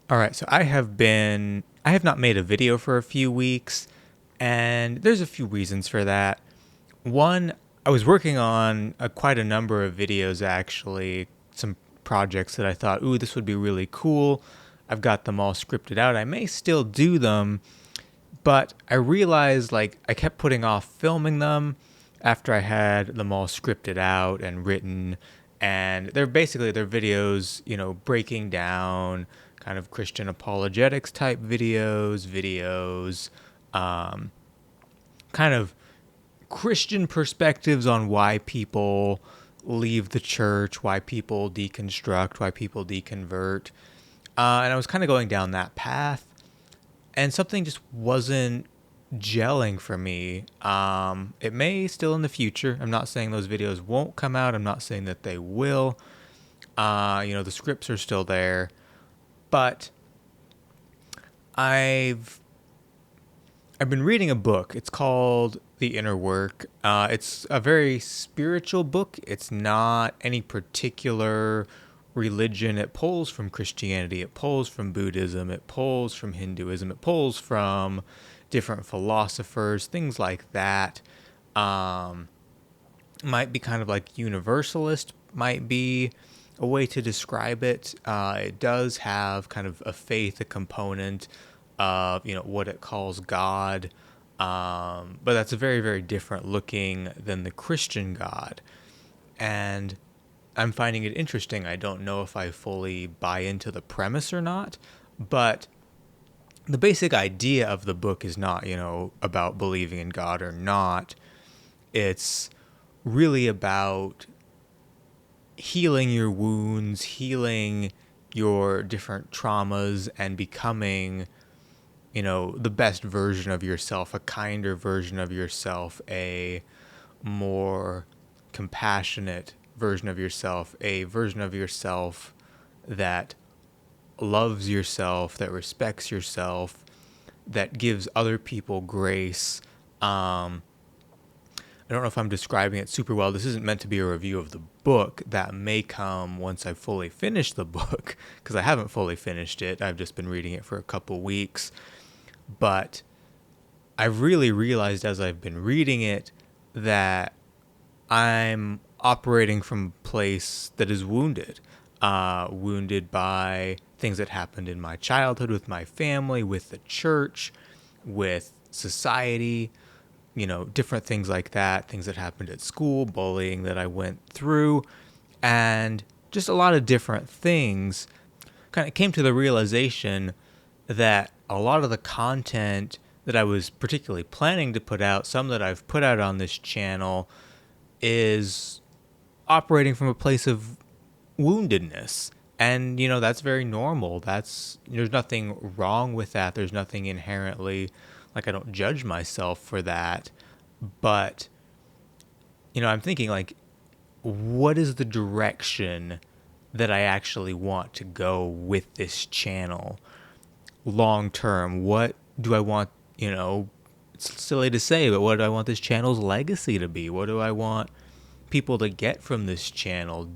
All right, so I have not made a video for a few weeks, and there's a few reasons for that. One, I was working on quite a number of videos actually, some projects that I thought, ooh, this would be really cool. I've got them all scripted out. I may still do them, but I realized like I kept putting off filming them after I had them all scripted out and written, and they're videos, breaking down kind of Christian apologetics type videos, um, kind of Christian perspectives on why people leave the church, why people deconstruct, why people deconvert. And I was kind of going down that path, and something just wasn't gelling for me. It may still in the future. I'm not saying those videos won't come out. I'm not saying that they will. The scripts are still there, but I've I've been reading a book. It's called The Inner Work. It's a very spiritual book. It's not any particular religion. It pulls from Christianity. It pulls from Buddhism. It pulls from Hinduism. It pulls from different philosophers, things like that. Um, might be kind of like universalist, might be a way to describe it. It does have kind of a faith, a component of what it calls God, but that's very very different looking than the Christian God, and I'm finding it interesting. I don't know if I fully buy into the premise or not, but the basic idea of the book is not about believing in God or not. It's really about healing your wounds, healing your different traumas, and becoming, the best version of yourself, a kinder version of yourself, a more compassionate version of yourself, a version of yourself that loves yourself, that respects yourself, that gives other people grace. I don't know if I'm describing it super well. This isn't meant to be a review of the book. That may come once I fully finish the book, because I haven't fully finished it. I've just been reading it for a couple weeks. But I've really realized as I've been reading it that I'm operating from a place that is wounded. Wounded by things that happened in my childhood, with my family, with the church, with society, different things like that, things that happened at school, bullying that I went through, and just a lot of different things. Kind of came to the realization that a lot of the content that I was particularly planning to put out, some that I've put out on this channel, is operating from a place of woundedness. And, that's very normal. There's nothing wrong with that. There's nothing inherently, like, I don't judge myself for that. But, I'm thinking, like, what is the direction that I actually want to go with this channel long term? What do I want, it's silly to say, but what do I want this channel's legacy to be? What do I want people to get from this channel?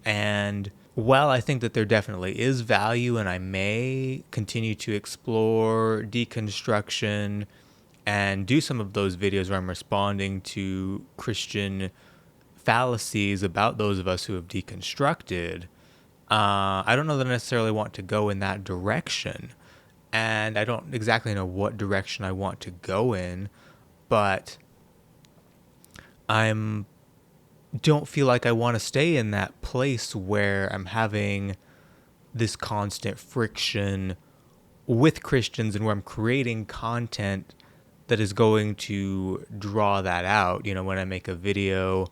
And while I think that there definitely is value, and I may continue to explore deconstruction and do some of those videos where I'm responding to Christian fallacies about those of us who have deconstructed, I don't know that I necessarily want to go in that direction. And I don't exactly know what direction I want to go in, but I'm don't feel like I want to stay in that place where I'm having this constant friction with Christians, and where I'm creating content that is going to draw that out. When I make a video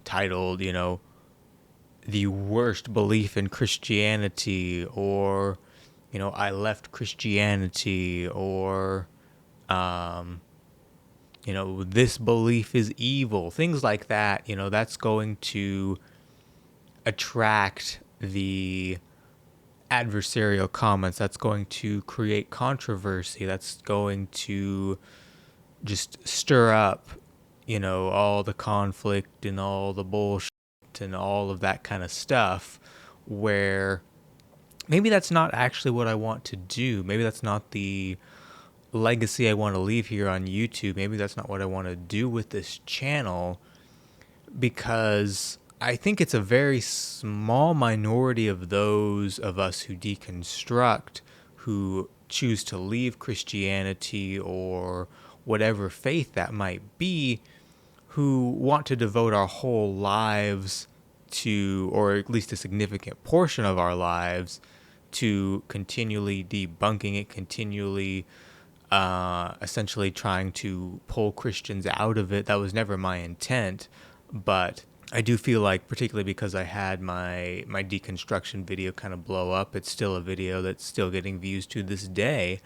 titled, the worst belief in Christianity, or, I left Christianity, or, this belief is evil, things like that, that's going to attract the adversarial comments. That's going to create controversy. That's going to just stir up, all the conflict and all the bullshit and all of that kind of stuff, where maybe that's not actually what I want to do. Maybe that's not the legacy I want to leave here on YouTube. Maybe that's not what I want to do with this channel, because I think it's a very small minority of those of us who deconstruct, who choose to leave Christianity or whatever faith that might be, who want to devote our whole lives to, or at least a significant portion of our lives, to continually debunking it, continually essentially trying to pull Christians out of it. That was never my intent, but I do feel like, particularly because I had my deconstruction video kind of blow up, it's still a video that's still getting views to this day,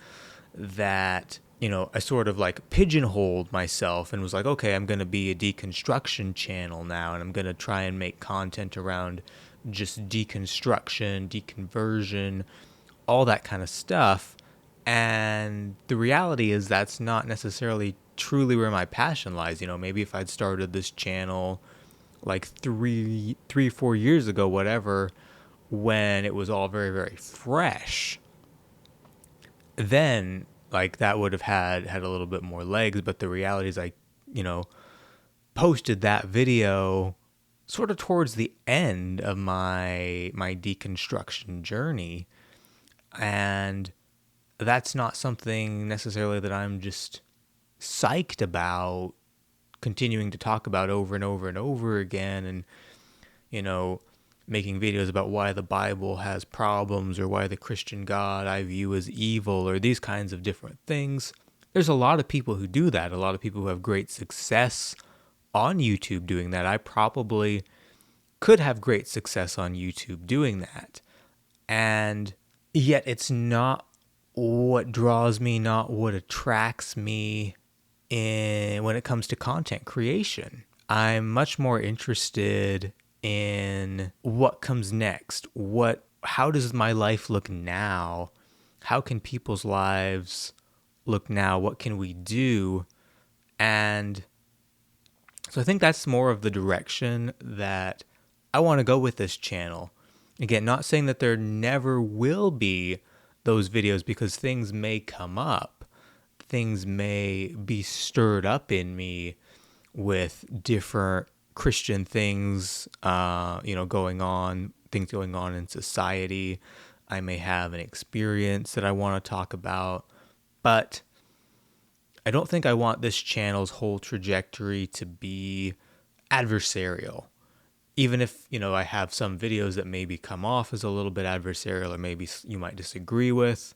that, you know, I sort of like pigeonholed myself and was like, okay, I'm going to be a deconstruction channel now, and I'm going to try and make content around just deconstruction, deconversion, all that kind of stuff. And the reality is that's not necessarily truly where my passion lies. You know, maybe if I'd started this channel like 4 years ago, whatever, when it was all very, very fresh, then like that would have had a little bit more legs. But the reality is, I, you know, posted that video sort of towards the end of my deconstruction journey, and that's not something necessarily that I'm just psyched about continuing to talk about over and over and over again, and, you know, making videos about why the Bible has problems, or why the Christian God I view as evil, or these kinds of different things. There's a lot of people who do that, a lot of people who have great success on YouTube doing that. I probably could have great success on YouTube doing that. And yet it's not what draws me, not what attracts me when it comes to content creation. I'm much more interested in what comes next. How does my life look now? How can people's lives look now? What can we do? And so I think that's more of the direction that I want to go with this channel. Again, not saying that there never will be those videos, because things may come up. Things may be stirred up in me with different Christian things, going on, things going on in society. I may have an experience that I want to talk about, but I don't think I want this channel's whole trajectory to be adversarial. Even if, I have some videos that maybe come off as a little bit adversarial, or maybe you might disagree with,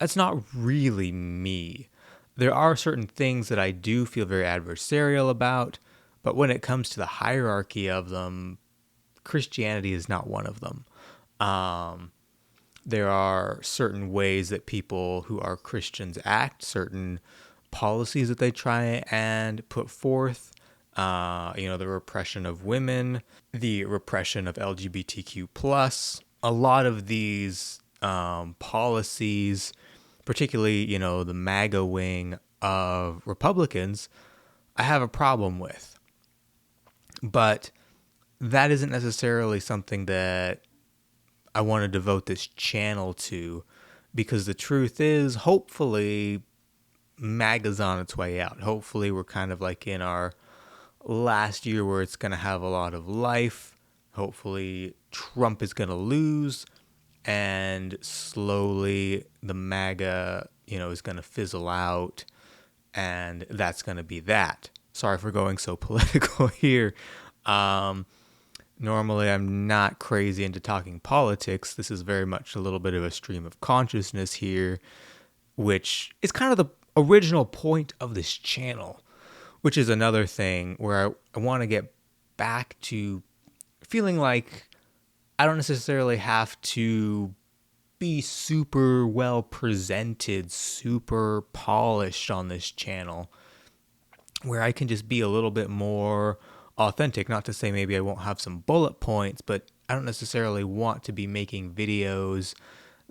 that's not really me. There are certain things that I do feel very adversarial about, but when it comes to the hierarchy of them, Christianity is not one of them. There are certain ways that people who are Christians act, certain policies that they try and put forth. The repression of women, the repression of LGBTQ+. A lot of these policies, particularly, the MAGA wing of Republicans, I have a problem with. But that isn't necessarily something that I want to devote this channel to, because the truth is, hopefully, MAGA's on its way out. Hopefully, we're kind of like in our last year where it's going to have a lot of life. Hopefully, Trump is going to lose, and slowly the MAGA, is going to fizzle out, and that's going to be that. Sorry for going so political here. Normally, I'm not crazy into talking politics. This is very much a little bit of a stream of consciousness here, which is kind of the original point of this channel, which is another thing where I want to get back to feeling like I don't necessarily have to be super well presented, super polished on this channel, where I can just be a little bit more authentic. Not to say maybe I won't have some bullet points, but I don't necessarily want to be making videos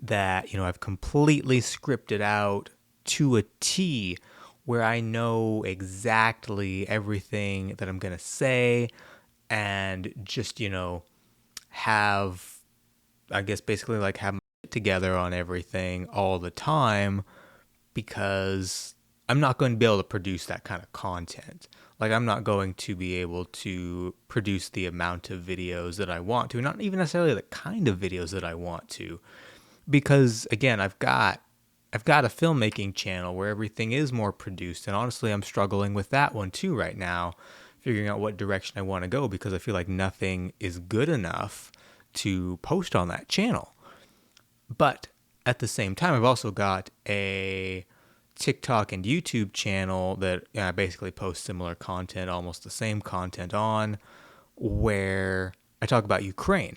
that, I've completely scripted out to a T, where I know exactly everything that I'm going to say, and just, have I guess, basically like have my shit together on everything all the time, because I'm not going to be able to produce that kind of content. Like, I'm not going to be able to produce the amount of videos that I want to, not even necessarily the kind of videos that I want to, because again, I've got a filmmaking channel where everything is more produced, and honestly, I'm struggling with that one too right now, figuring out what direction I want to go, because I feel like nothing is good enough to post on that channel. But at the same time, I've also got a TikTok and YouTube channel that I basically post similar content, almost the same content on, where I talk about Ukraine.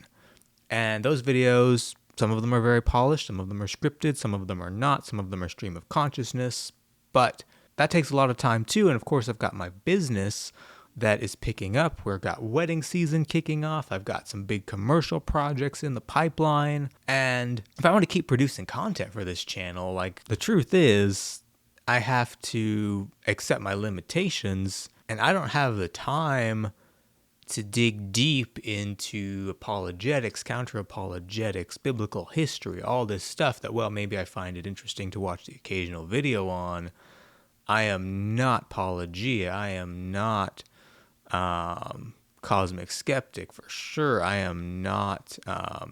And those videos, some of them are very polished, some of them are scripted, some of them are not, some of them are stream of consciousness. But that takes a lot of time too. And of course, I've got my business that is picking up. We've got wedding season kicking off. I've got some big commercial projects in the pipeline. And if I want to keep producing content for this channel, like, the truth is, I have to accept my limitations, and I don't have the time to dig deep into apologetics, counter-apologetics, biblical history, all this stuff that, well, maybe I find it interesting to watch the occasional video on. I am not Apologia. I am not cosmic skeptic for sure. I am not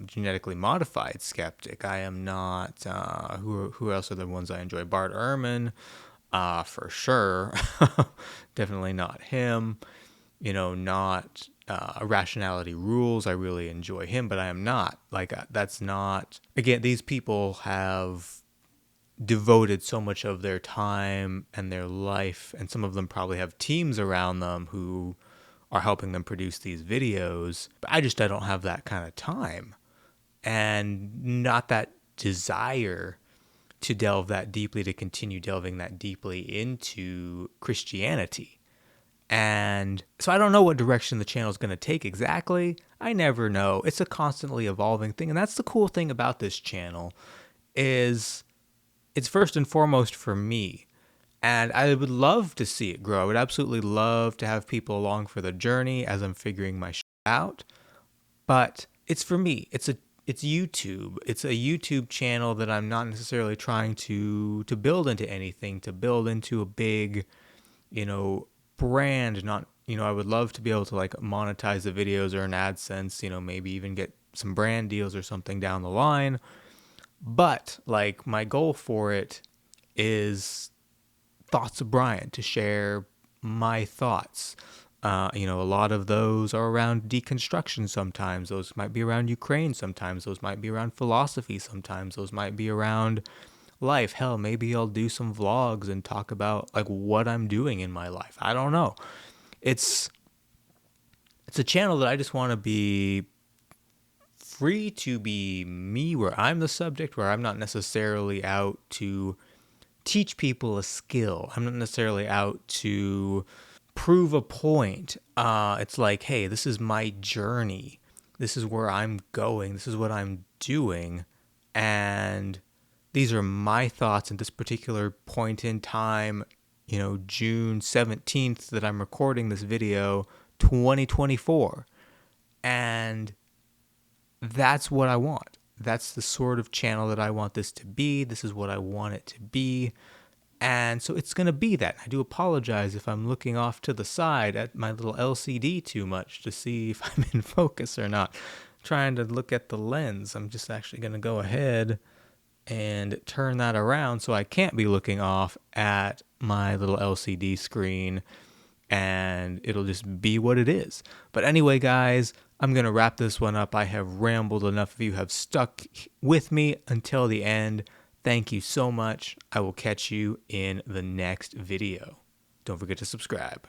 genetically modified skeptic. I am not, who else are the ones I enjoy? Bart Ehrman, for sure. Definitely not him. Not Rationality Rules. I really enjoy him, but I am not. Like, that's not, again, these people have devoted so much of their time and their life, and some of them probably have teams around them who are helping them produce these videos, but I don't have that kind of time, and not that desire to delve that deeply, to continue delving that deeply into Christianity. And so I don't know what direction the channel is going to take exactly. I never know. It's a constantly evolving thing, and that's the cool thing about this channel, is it's first and foremost for me. And I would love to see it grow. I would absolutely love to have people along for the journey as I'm figuring my shit out. But it's for me. It's YouTube. It's a YouTube channel that I'm not necessarily trying to build into anything, to build into a big, brand. Not, I would love to be able to like monetize the videos or an AdSense, maybe even get some brand deals or something down the line. But like, my goal for it is Thoughts of Brian, to share my thoughts. A lot of those are around deconstruction. Sometimes those might be around Ukraine. Sometimes those might be around philosophy. Sometimes those might be around life. Hell, maybe I'll do some vlogs and talk about like what I'm doing in my life. I don't know. It's a channel that I just want to be free to be me, where I'm the subject, where I'm not necessarily out to teach people a skill. I'm not necessarily out to prove a point. It's like, hey, this is my journey. This is where I'm going. This is what I'm doing. And these are my thoughts at this particular point in time, June 17th that I'm recording this video, 2024. And that's what I want. That's the sort of channel that I want this to be. This is what I want it to be. And so it's going to be that. I do apologize if I'm looking off to the side at my little LCD too much to see if I'm in focus or not. I'm trying to look at the lens. I'm just actually going to go ahead and turn that around so I can't be looking off at my little LCD screen, and it'll just be what it is. But anyway, guys, I'm going to wrap this one up. I have rambled enough. Of you have stuck with me until the end. Thank you so much. I will catch you in the next video. Don't forget to subscribe.